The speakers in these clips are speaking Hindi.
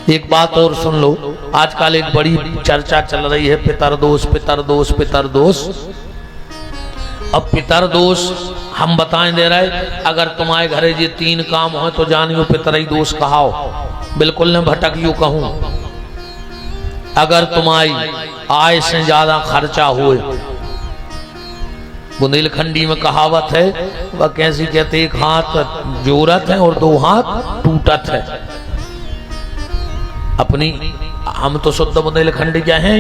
एक बात और सुन लो, आजकल एक बड़ी चर्चा चल रही है पितर दोष पितर दोष पितर दोष। अब पितर दोष हम बताएं दे रहे, अगर तुम्हारे घरे ये 3 काम हो तो जानियो पितर ही दोष कहाओ, बिल्कुल न भटक यू कहूं। अगर तुम्हारी आय से ज्यादा खर्चा हुए, बुंदेलखंडी में कहावत है, वह कैसी कहते, 1 हाथ जोरत है और 2 हाथ टूटत है। अपनी हम तो शुद्ध बुंदेलखंडी क्या हैं,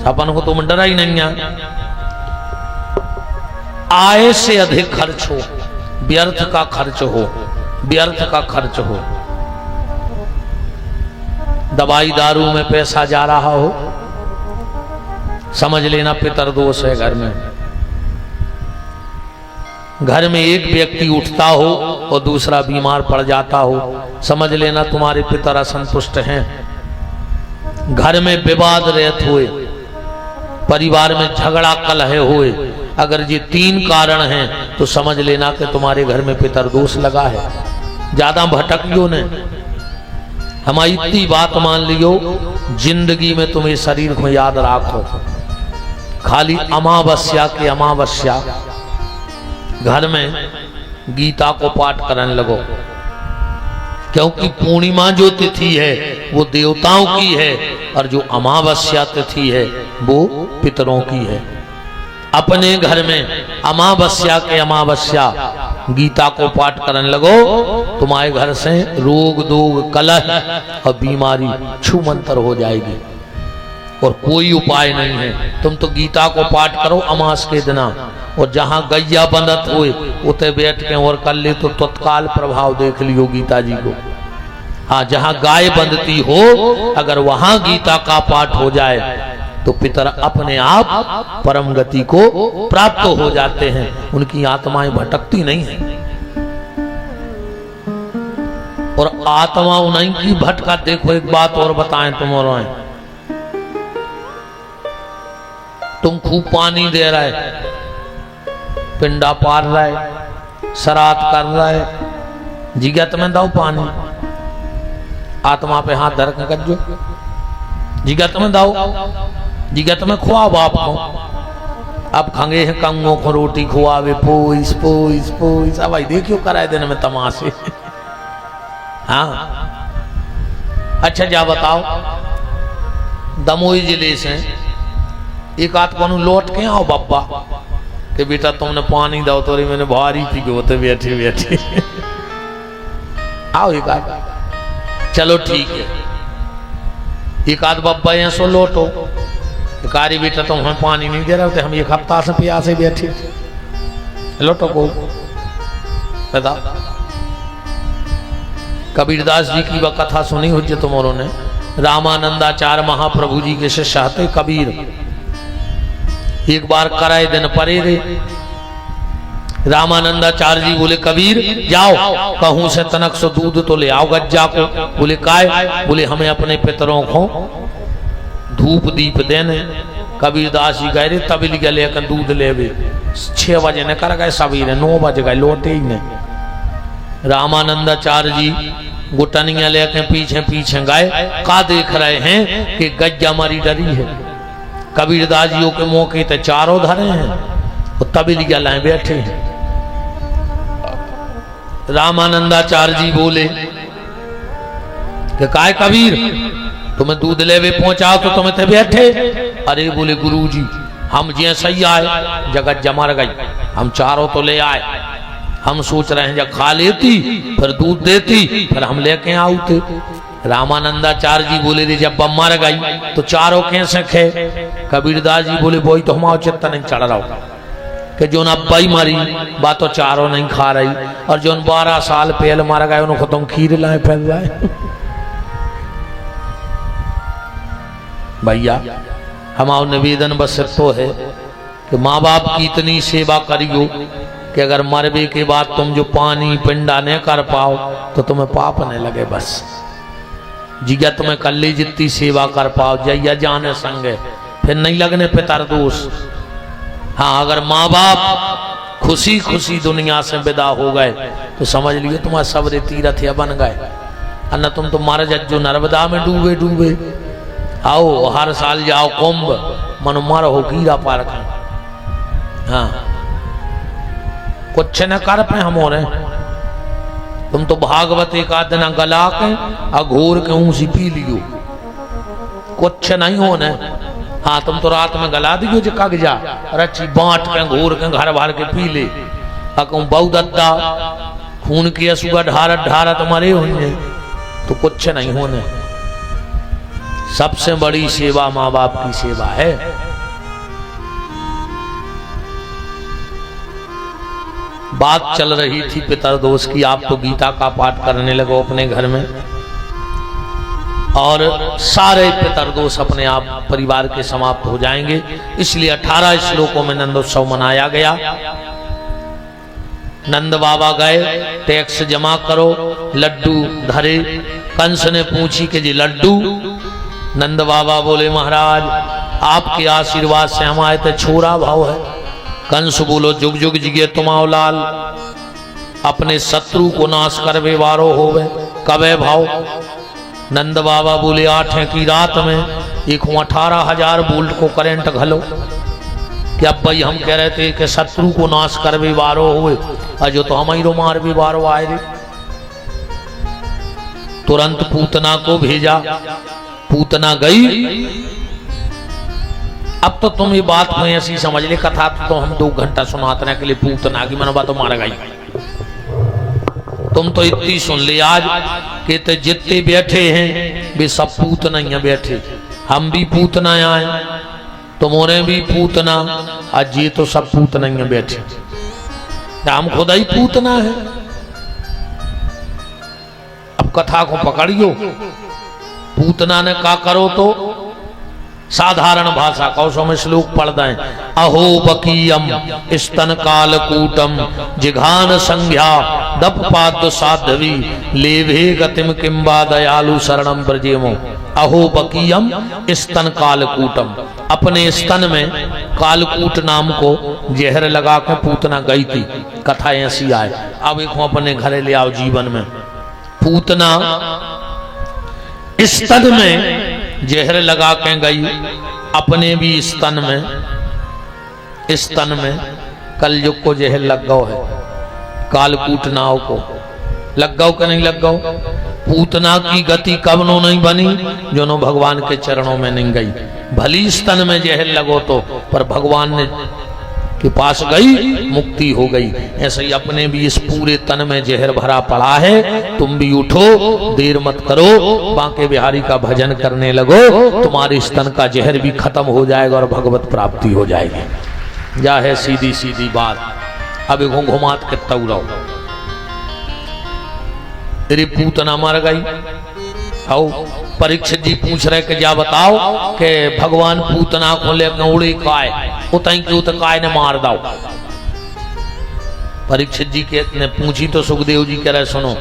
अपन को तो डरा ही नहीं है। आय से अधिक खर्च हो, व्यर्थ का खर्च हो, व्यर्थ का खर्च हो, दवाई दारू में पैसा जा रहा हो, समझ लेना पितर दोष है। घर में एक व्यक्ति उठता हो और दूसरा बीमार पड़ जाता हो, समझ लेना तुम्हारे पितर असंतुष्ट हैं। घर में विवाद रहते हुए, परिवार में झगड़ा कलह हुए, अगर ये 3 कारण हैं तो समझ लेना कि तुम्हारे घर में पितर दोष लगा है। ज्यादा भटकियो ने, हमारी इतनी बात मान लियो, जिंदगी में तुम्हें शरीर को याद रखो, खाली अमावस्या के अमावस्या घर में गीता को पाठ करने लगो, क्योंकि पूर्णिमा जो तिथि है वो देवताओं की है और जो अमावस्या तिथि है वो पितरों की है। अपने घर में अमावस्या के अमावस्या गीता को पाठ करने लगो, तुम्हारे घर से रोग दोग कलह और बीमारी छूमंतर हो जाएगी और कोई उपाय नहीं है। तुम तो गीता को पाठ करो अमास के दिना, और जहां गैया बंदत हुए उते बैठ के और कर ले तो तत्काल प्रभाव देख लियो गीता जी को। हाँ, जहां गाय बंदती हो अगर वहां गीता का पाठ हो जाए तो पितर अपने आप परम गति को प्राप्त हो जाते हैं, उनकी आत्माएं भटकती नहीं है। और आत्मा उन्हीं की भटका, देखो एक बात और बताएं तुम्हारा, तुम खूब पानी दे रहा है, पिंडा पार रहा है, श्राद्ध कर रहा है, जिगत में दो पानी, आत्मा पे हाथ धर के कजो, जिगत में दो, जिगत में खुआ बाप को। अब खंगे हैं कंगों को रोटी खुआवे, पोइस पोइस पोइस, अब भाई देखियो कराए देने में तमाशे। हाँ अच्छा, जा बताओ, दमोई जिले से एक आध को लौट के आओ बब्बा कि बेटा तुमने पानी दो तो मैंने भारी पी होते बैठे बैठे। आओ एक आध, चलो ठीक है, एक आध बब्बा यहाँ सो लौटो, कारी बेटा तुम हमें पानी नहीं दे रहे होते, हम 1 हफ्ता से प्यासे बैठे, लौटो को बता। कबीरदास जी की वह कथा सुनी हो जो तुम्हारों ने, रामानंदाचार्य महाप्रभु जी के शिष्य थे कबीर। एक बार कराए दिन परे रे, रामानंदाचार्य जी बोले कबीर जाओ कहूं से तनक सो दूध तो ले आओ गज्जा को। बोले काय? बोले हमें अपने पितरों को धूप दीप देने। कबीरदास जी गए तबिल गले दूध ले, 6 बजे ने कर गए, सवेरे 9 बजे गए, लौटे ही नहीं। रामानंदाचार्य जी गुटनिया लेके पीछे पीछे गए, का देख रहे हैं कि गज्जा मारी डरी है। कबीरदास जी के मौके ते चारों धरे हैं और तबिल गलाए बैठे हैं। रामानंदाचार्य जी बोले कि काय कबीर तुम्हें दूध लेवे पहुंचाओ तो तुम्हें थे बैठे। अरे बोले गुरुजी हम जे सही आए, जगत जमर गई, हम चारों तो ले आए, हम सोच रहे हैं जब खा लेती फिर दूध देती फिर हम लेके आते। रामानंदाचार्य जी बोले रे जब मर गई तो चारों कैसे खे? कबीरदास जी बोले वही तो हमारा चित्त नहीं चढ़ रहा कि जो अब्बाई मरी बात तो चारों नहीं खा रही, और जो 12 साल पहले मारा गए उन्होंने तुम खीर लाए फैल रहे। भैया हमारा निवेदन बस तो है कि माँ बाप की इतनी सेवा करियो कि अगर मरबे के बाद तुम जो पानी पिंडा नहीं कर पाओ तो तुम्हें पाप नहीं लगे। बस जिगत में कल्ली जितनी सेवा कर पाओ, जैया जाने संगे फिर नहीं लगने पितर दोष। हाँ अगर माँ बाप खुशी खुशी दुनिया से विदा हो गए तो समझ लियो तुम्हारे सबरे तीर्थ या बन गए। अन्ना तुम तो मारे जज्जो नर्मदा में डूबे डूबे। आओ हर साल जाओ कुंभ, मनो मारो हो कीड़ा पार कर। हाँ कुछ न कर पे हम हो रहे। तुम तो भागवत एक आध दिन गला के अघोर के ऊँसी पी लियो, कुछ नहीं होने। हाँ तुम तो रात में गला दियो जो कग जा रची बांट के घोर के घर भर के पी ले। अकूं बहु दद्दा खून की असुगा ढारत ढारत मरे होंगे तो कुछ नहीं होने। सबसे बड़ी सेवा माँ बाप की सेवा है। बात चल रही थी पितरदोष की, आप तो गीता का पाठ करने लगो अपने घर में और सारे पितरदोष अपने आप परिवार के समाप्त हो जाएंगे। इसलिए 18 श्लोकों में नंदोत्सव मनाया गया। नंद बाबा गए, टैक्स जमा करो, लड्डू धरे। कंस ने पूछी कि जी लड्डू? नंद बाबा बोले महाराज आपके आशीर्वाद से हम आए थे, छोरा भाव है। कंस बोलो जुग जुग जिगे तुमाओ लाल, अपने शत्रु को नाश करवे वारो होवे कबे भाव। नंद बाबा बोले 8 की रात में 18,000 वोल्ट को करंट घलो कि अब भाई हम कह रहे थे कि शत्रु को नाश करवे वारो हुए, अजो तो हम ही रो मार भी वारो आए रे। तुरंत पूतना को भेजा, पूतना गई। अब तो तुम ये बात में ऐसी समझ ले, कथा तो हम 2 घंटा सुनाते के लिए पूतना की मनवा तो मार गई। तुम तो इतनी सुन ली आज कि तो जितने बैठे हैं वे सब पूतना ही बैठे। हम भी पूतना आए, तुम्हारे भी पूतना, आज ये तो सब पूतना ही बैठे। हम खुदा ही पूतना है। अब कथा को पकड़ियो। पूतना ने का करो तो साधारण भाषा कौशों में श्लोक पढ़ दें। अहो बकीयम स्तन कालकूटम जिघान संज्ञा दप पाद साधवी लेभे गतिम किंबा दयालु शरणम ब्रजेमो। अहो बकीयम स्तन कालकूटम, अपने स्तन में कालकूट नाम को जहर लगा के पूतना गई थी। कथा ऐसी आए। अब एक अपने घरे ले आओ जीवन में। पूतना स्तन में जहर लगा के गई, अपने भी स्तन में कलयुग को जहर लग गौ है। कालकूट नाव को लग गौ कि नहीं लग गौ? पूतना की गति कब नो नहीं बनी जो नो भगवान के चरणों में नहीं गई। भली स्तन में जहर लगो तो, पर भगवान ने के पास गई, मुक्ति हो गई। ऐसे ही अपने भी इस पूरे तन में जहर भरा पड़ा है। तुम भी उठो, देर मत करो, बांके बिहारी का भजन करने लगो, तुम्हारे स्तन का जहर भी खत्म हो जाएगा और भगवत प्राप्ति हो जाएगी। या है सीधी सीधी बात। अब घुमात के तौराओ तेरी पूतना मर गई। आओ परीक्षित जी पूछ रहे कि जा बताओ कि भगवान पूतना को लेकर उड़ी काय उतई की उत काय ने मार दाओ। परीक्षित जी के ने पूछी तो सुखदेव जी कह रहे सुनो,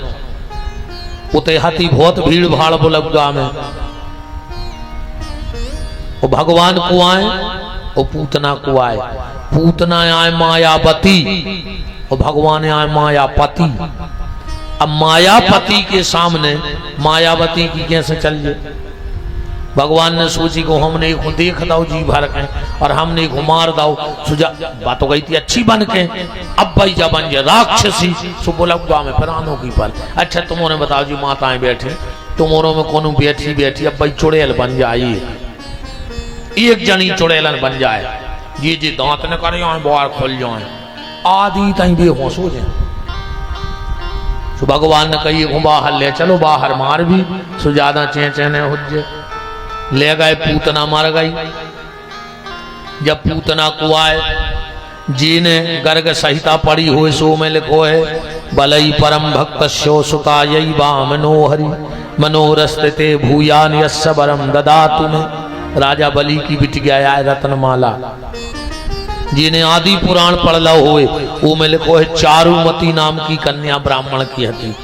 उते हाथी बहुत भीड़ भाड़ बुलगा में, वो भगवान को आए वो पूतना को आए। पूतना आए मायावती और भगवान आए मायापति। अब मायापति के सामने मायावती की कैसे चलिए? भगवान ने सोची को हमने देख दाओ जी भर के और हमने घुमार दाओ। सुजा बात हो गई थी अच्छी बन के। अब भाई जब बन जाए राक्षसी सो बोला में प्राणों की पल। अच्छा तुम्हारे बताओ जी माताएं बैठे, तुम्हारों में कौन बैठी बैठी अब भाई चुड़ैल बन जाए, एक जनी चुड़ैलन बन जाए। ये जी दांत न करे बाहर खुल जाए, आदि तई बेहोश हो जाए। तो भगवान ने कही बाहर ले चलो, बाहर मार भी सो ज्यादा चेचने हो जाए। ले गए, पूतना मर गई। जब पूतना को आए जी ने गर्ग संहिता पड़ी हुए सो में लिखो है बलई परम भक्त शो सुता यही बा मनोहरी मनोरस्ते भूयान यस्य वरम ददा तुम्हें। राजा बलि की बिट गया है रत्नमाला जी ने आदि पुराण पढ़ लो हुए वो में लिखो है चारुमती नाम की कन्या ब्राह्मण की हती।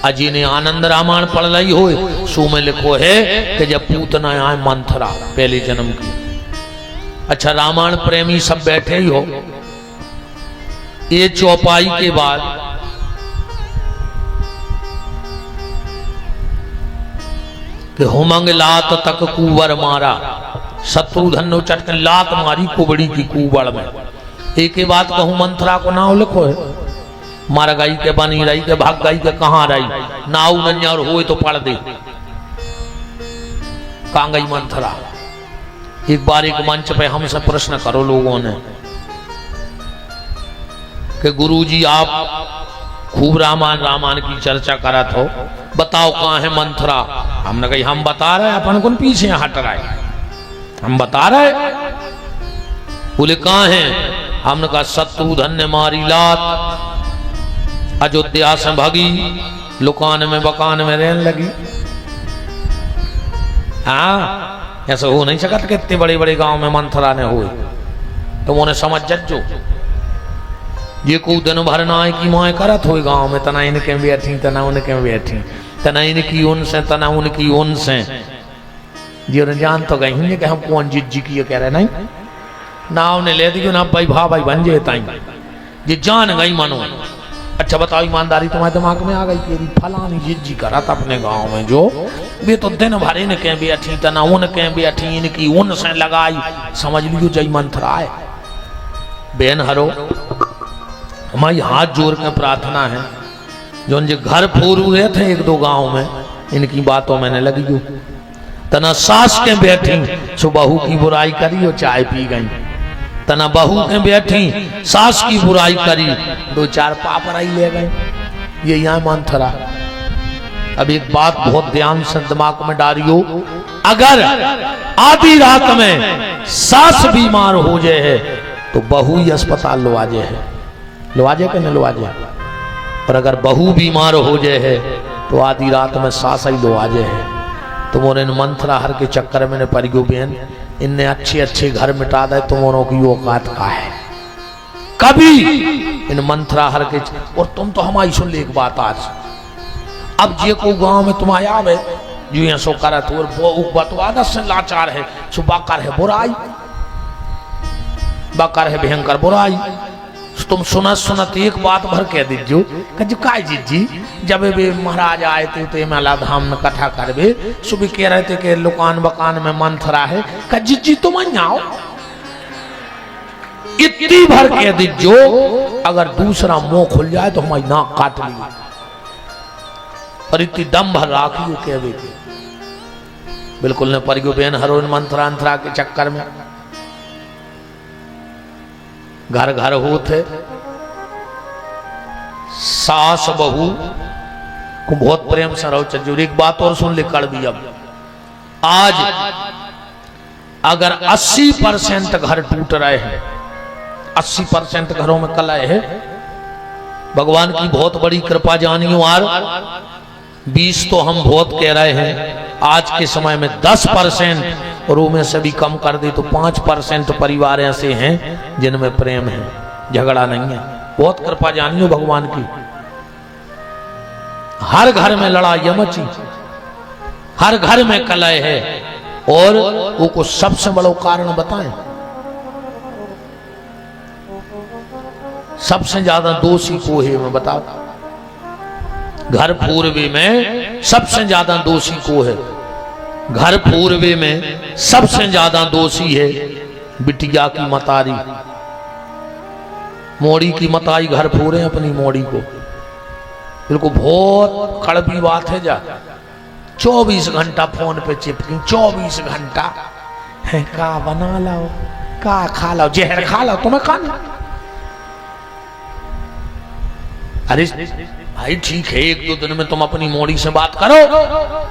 अजी ने आनंद रामायण पढ़ ली हो सो में लिखो है कि जब पूतना आए मंथरा पहले जन्म की। अच्छा रामायण प्रेमी सब बैठे ही हो। ये चौपाई के बाद कि हुमंग लात तक कुंवर मारा, शत्रुधन ने चटके लात मारी कुबड़ी की कुबड़ में। एक ही बात कहूं, मंथरा को नाव लिखो है, मर गई के बनी रही के भाग गई के कहां रही, नाव नन्या और हुए तो पढ़ दे कहां गई मंथरा। एक बार एक मंच पे हमसे प्रश्न करो लोगों ने कि गुरुजी आप खूब रामायण की चर्चा करत हो, बताओ कहां है मंथरा। हमने कही हम बता रहे, अपन कौन पीछे हट रहे, हम बता रहे। बोले कहां है, हमने कहा शत्रुधन ने मारी लात, अयोध्या से भागी, लुकान में बकान में रहने लगी। हाँ ऐसा हो नहीं सकता कि इतने बड़े बड़े गांव में मंथरा ने हुए, तुम उन्हें समझ जज्जो। ये को दिन भर ना की माए करत हुए गांव में, तना इनके बैठी तना उनके बैठी, तना इनकी उनसे तना उनकी उनसे। जी उन्हें जान तो गई कि हम कौन जिज्जी की कह रहे नहीं ना, उन्हें ले दी ना भाई भा भाई बन जे ताई ये जान गई मानो। अच्छा बताओ ईमानदारी तुम्हारे दिमाग में आ गई तेरी फलानी जिज्जी करा था अपने गांव में जो वे तो दिन भर इनके बैठी तना उनके बैठी, इनकी उनसे लगाई, समझ लियो जय मंथरा है। बेन हरो हमारी हाथ जोड़ के प्रार्थना है, जो उनके घर फोरू रहे थे एक दो गांव में, इनकी बातों मैंने लगी जो तना सास के बैठी सो बहू की बुराई करी और चाय पी गई, तना बहू के बैठी सास की बुराई करी, दो चार पापड़ाई ले गए। ये यहाँ मंथरा। अब एक बात बहुत ध्यान से दिमाग में डालियो, अगर आधी रात में सास बीमार हो जाए है तो बहू ही अस्पताल लो आजे है, लो आजे के न लो आजे। पर अगर बहू बीमार हो जाए है तो आधी रात में सास ही लो आजे है। तुम उन्हें मंथरा हर के चक्कर में परिगो बहन इनने अच्छे अच्छे घर मिटा दे, तुमों की औकात का है कभी इन मंथरा हर के। और तुम तो हमारी सुन ले एक बात आज, अब जे को गांव में तुम आया है जो यहाँ सो करत और वो तो आदत से लाचार है, सो बाकार है बुराई, बाकार है भयंकर बुराई। तुम सुनत सुनत एक बात भर कह दीजियो कि काय जी जब वे महाराज आए थे तो मेला धाम में कथा करबे, सुबह कह रहे थे कि लुकान बकान में मंथरा है, का जी तुम आओ, इतनी भर कह दीजियो। अगर दूसरा मुंह खुल जाए तो हमारी नाक काट ली, और इतनी दम भर राखी कहवे की बिल्कुल न परिगो बेन हरोन मंथरा अंतरा के चक्कर में घर घर होते। सास बहू को बहुत प्रेम से रहो चजूर। एक बात और सुन ले कड़वी, अब आज अगर 80% घर टूट रहे हैं, 80% घरों में कलह है, भगवान की बहुत बड़ी कृपा जानियो। और 20 तो हम बहुत कह रहे हैं, आज के समय में 10% और उनमें से भी कम कर दे तो 5% परिवार ऐसे हैं जिनमें प्रेम है, झगड़ा नहीं है। बहुत कृपा जानियो भगवान की। हर घर में लड़ाई मची, हर घर में कलह है, और वो को सबसे बड़ा कारण बताएं, सबसे ज्यादा दोषी को है, मैं बताओ घर पूर्वी में सबसे ज्यादा दोषी को है, घर पूर्वी में सबसे ज्यादा दोषी है बिटिया की मतारी। मोड़ी की मताई घर पूरे अपनी मोड़ी को, बिल्कुल बहुत कड़वी बात है। जा 24 घंटा फोन पे चिपकी, 24 घंटा है, का बना लाओ, का खा लाओ, जहर खा लाओ, तुम्हें खाना। अरे भाई ठीक है, एक दो दिन में तुम अपनी मोड़ी से बात करो,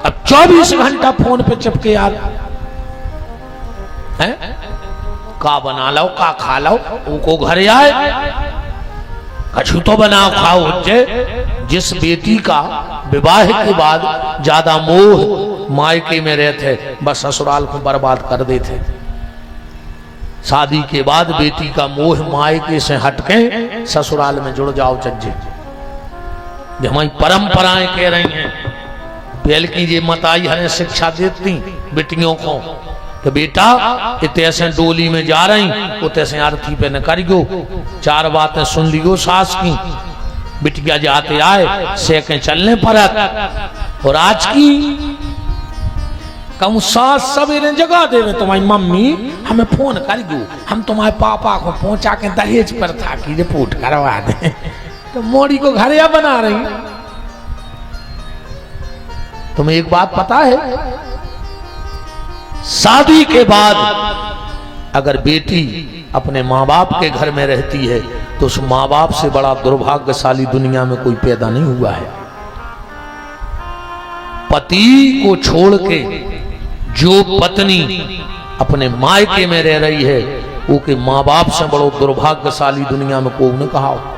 अब 24 घंटा फोन पे चिपके यार हैं, का बना लो, का खा लो, वो घर आए कछु तो बनाओ खाओ। जिस बेटी का विवाह के बाद ज्यादा मोह मायके में रहते, बस ससुराल को बर्बाद कर देते। शादी के बाद बेटी का मोह मायके से हटके ससुराल में जुड़ जाओ चज्जे। जो हमारी परंपराएं कह रही हैं, पहले की ये मताई हमें शिक्षा देती बेटियों को कि बेटा इतने डोली में जा रही उतने आरती पे न करियो, 4 बातें सुन लियो सास की, बिटिया जाते आए से के चलने परत। और आज की कहूँ सास सवेरे जगा देवे तुम्हारी मम्मी हमें फोन कर दो, हम तुम्हारे पापा को पहुंचा के दहेज पर था कि रिपोर्ट करवा दे। तो मोड़ी को घरिया बना रही। तुम्हें एक बात पता है, शादी के बाद अगर बेटी अपने माँ बाप के घर में रहती है तो उस माँ बाप से बड़ा दुर्भाग्यशाली दुनिया में कोई पैदा नहीं हुआ है। पति को छोड़ के जो पत्नी अपने मायके में रह रही है वो के माँ बाप से बड़ो दुर्भाग्यशाली दुनिया में कोई ने कहा हो।